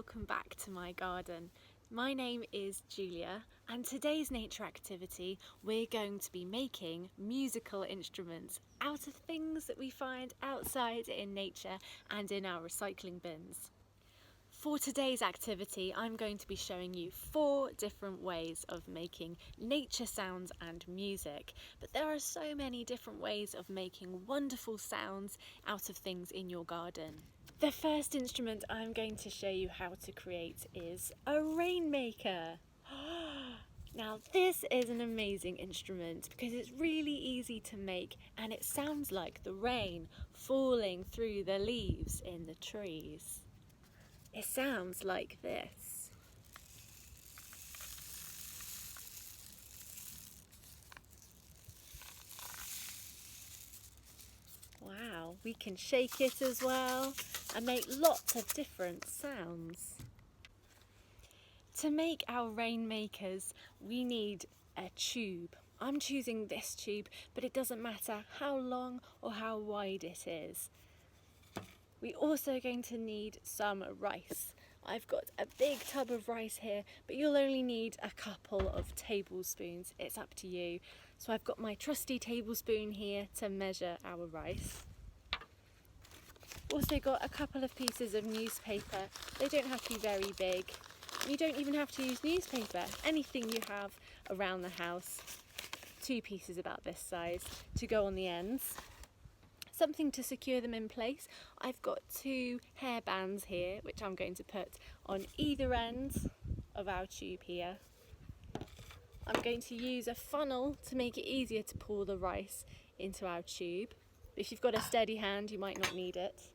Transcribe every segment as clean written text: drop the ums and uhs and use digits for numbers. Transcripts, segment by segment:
welcome back to my garden. My name is Julia, and today's nature activity we're going to be making musical instruments out of things that we find outside in nature and in our recycling bins. For today's activity, I'm going to be showing you 4 different ways of making nature sounds and music, but there are so many different ways of making wonderful sounds out of things in your garden. The first instrument I'm going to show you how to create is a rainmaker. Now this is an amazing instrument because it's really easy to make and it sounds like the rain falling through the leaves in the trees. It sounds like this. Wow, we can shake it as well and make lots of different sounds. To make our rainmakers, we need a tube. I'm choosing this tube, but it doesn't matter how long or how wide it is. We're also going to need some rice. I've got a big tub of rice here, but you'll only need a couple of tablespoons. It's up to you. So I've got my trusty tablespoon here to measure our rice. Also got a couple of pieces of newspaper. They don't have to be very big. You don't even have to use newspaper. Anything you have around the house. 2 pieces about this size to go on the ends. Something to secure them in place. I've got 2 hair bands here, which I'm going to put on either end of our tube here. I'm going to use a funnel to make it easier to pour the rice into our tube. If you've got a steady hand, you might not need it.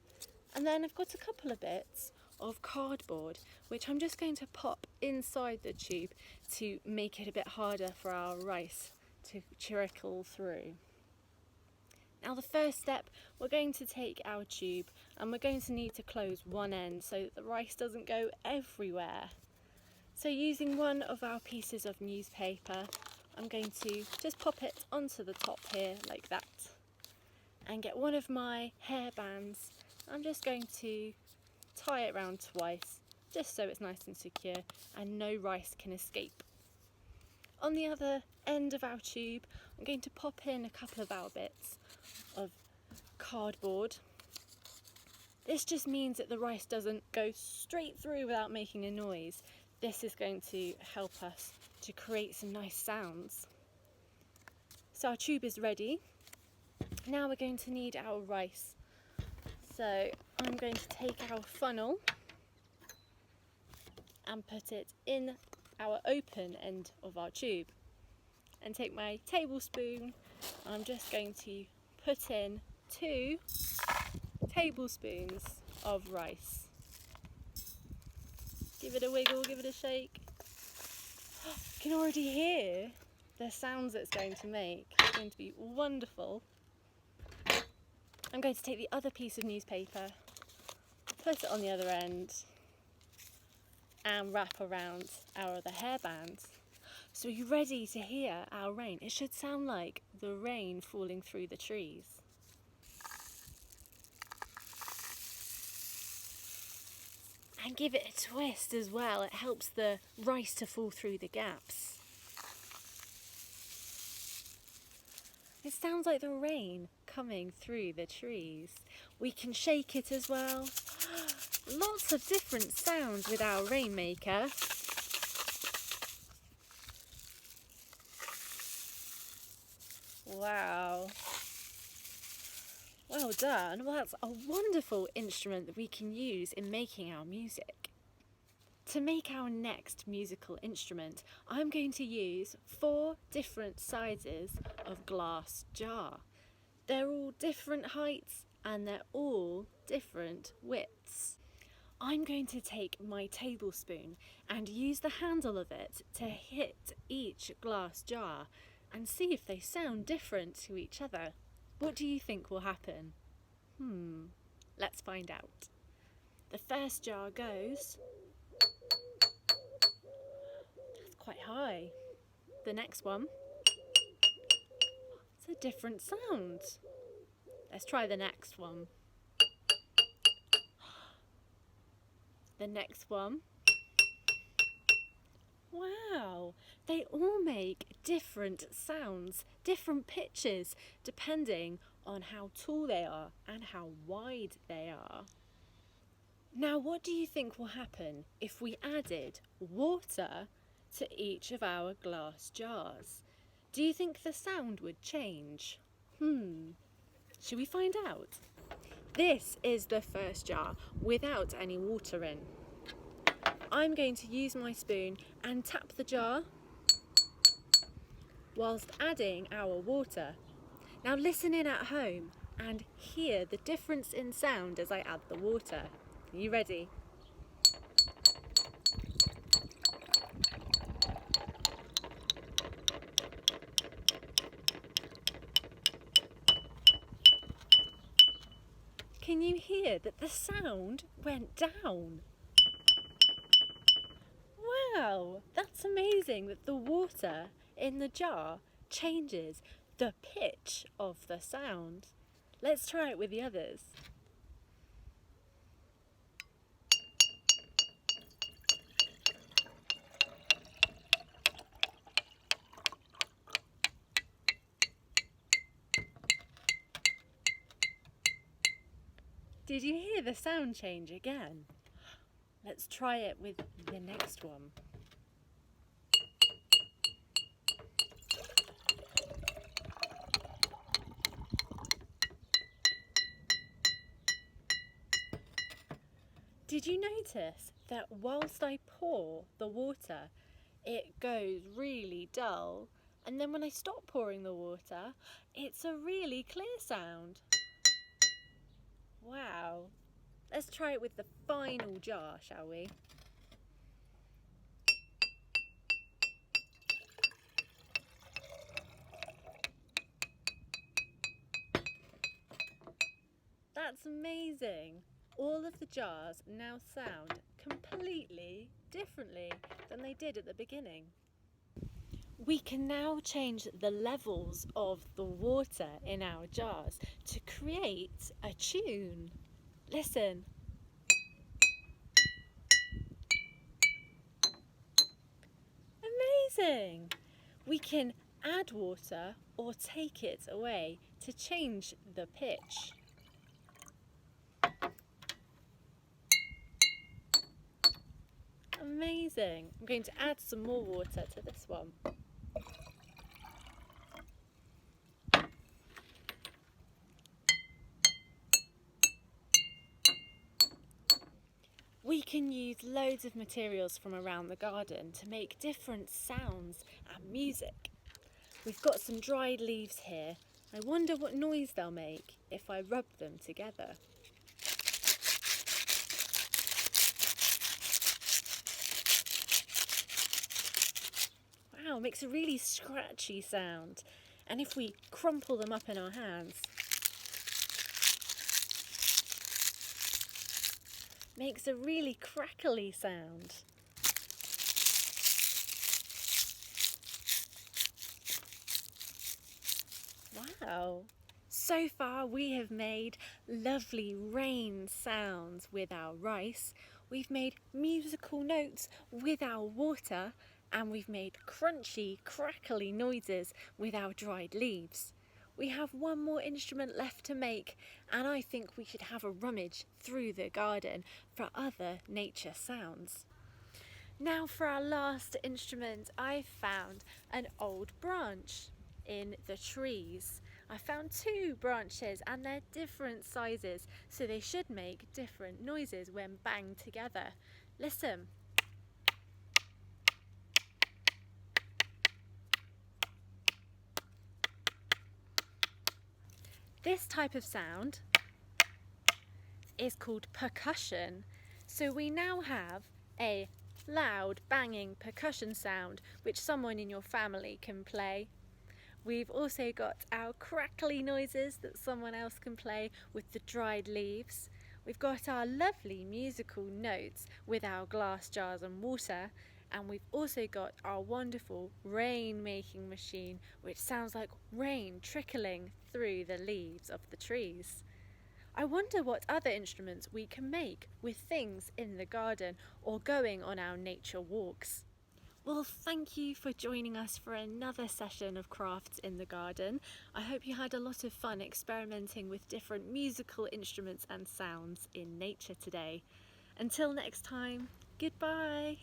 And then I've got a couple of bits of cardboard, which I'm just going to pop inside the tube to make it a bit harder for our rice to trickle through. Now the first step, we're going to take our tube and we're going to need to close one end so that the rice doesn't go everywhere. So using one of our pieces of newspaper, I'm going to just pop it onto the top here like that and get one of my hair bands. I'm just going to tie it round twice just so it's nice and secure and no rice can escape. On the other end of our tube, I'm going to pop in a couple of our bits of cardboard. This just means that the rice doesn't go straight through without making a noise. This is going to help us to create some nice sounds. So our tube is ready. Now we're going to need our rice. So I'm going to take our funnel and put it in our open end of our tube and take my tablespoon. I'm just going to put in 2 tablespoons of rice. Give it a wiggle, give it a shake. You can already hear the sounds it's going to make. It's going to be wonderful. I'm going to take the other piece of newspaper, put it on the other end and wrap around our other hairbands. So are you ready to hear our rain? It should sound like the rain falling through the trees. And give it a twist as well. It helps the rice to fall through the gaps. It sounds like the rain coming through the trees. We can shake it as well. Lots of different sounds with our rainmaker. Wow. Well done. Well, that's a wonderful instrument that we can use in making our music. To make our next musical instrument, I'm going to use 4 different sizes of glass jar. They're all different heights and they're all different widths. I'm going to take my tablespoon and use the handle of it to hit each glass jar and see if they sound different to each other. What do you think will happen? Let's find out. The first jar goes. That's quite high. The next one. It's a different sound. Let's try the next one. The next one. Wow, they all make different sounds, different pitches, depending on how tall they are and how wide they are. Now, what do you think will happen if we added water to each of our glass jars? Do you think the sound would change? Should we find out? This is the first jar without any water in. I'm going to use my spoon and tap the jar whilst adding our water. Now listen in at home and hear the difference in sound as I add the water. Are you ready? Can you hear that the sound went down? Wow, that's amazing that the water in the jar changes the pitch of the sound. Let's try it with the others. Did you hear the sound change again? Let's try it with the next one. Did you notice that whilst I pour the water, it goes really dull, and then when I stop pouring the water, it's a really clear sound? Wow. Let's try it with the final jar, shall we? That's amazing. All of the jars now sound completely differently than they did at the beginning. We can now change the levels of the water in our jars to create a tune. Listen. Amazing! We can add water or take it away to change the pitch. Amazing! I'm going to add some more water to this one. We can use loads of materials from around the garden to make different sounds and music. We've got some dried leaves here. I wonder what noise they'll make if I rub them together. Wow, it makes a really scratchy sound. And if we crumple them up in our hands, makes a really crackly sound. Wow! So far we have made lovely rain sounds with our rice, we've made musical notes with our water, and we've made crunchy, crackly noises with our dried leaves. We have one more instrument left to make, and I think we should have a rummage through the garden for other nature sounds. Now for our last instrument, I found an old branch in the trees. I found 2 branches and they're different sizes, so they should make different noises when banged together. Listen. This type of sound is called percussion. So we now have a loud banging percussion sound which someone in your family can play. We've also got our crackly noises that someone else can play with the dried leaves. We've got our lovely musical notes with our glass jars and water, and we've also got our wonderful rain making machine which sounds like rain trickling through the leaves of the trees. I wonder what other instruments we can make with things in the garden or going on our nature walks. Well, thank you for joining us for another session of Crafts in the Garden. I hope you had a lot of fun experimenting with different musical instruments and sounds in nature today. Until next time, goodbye!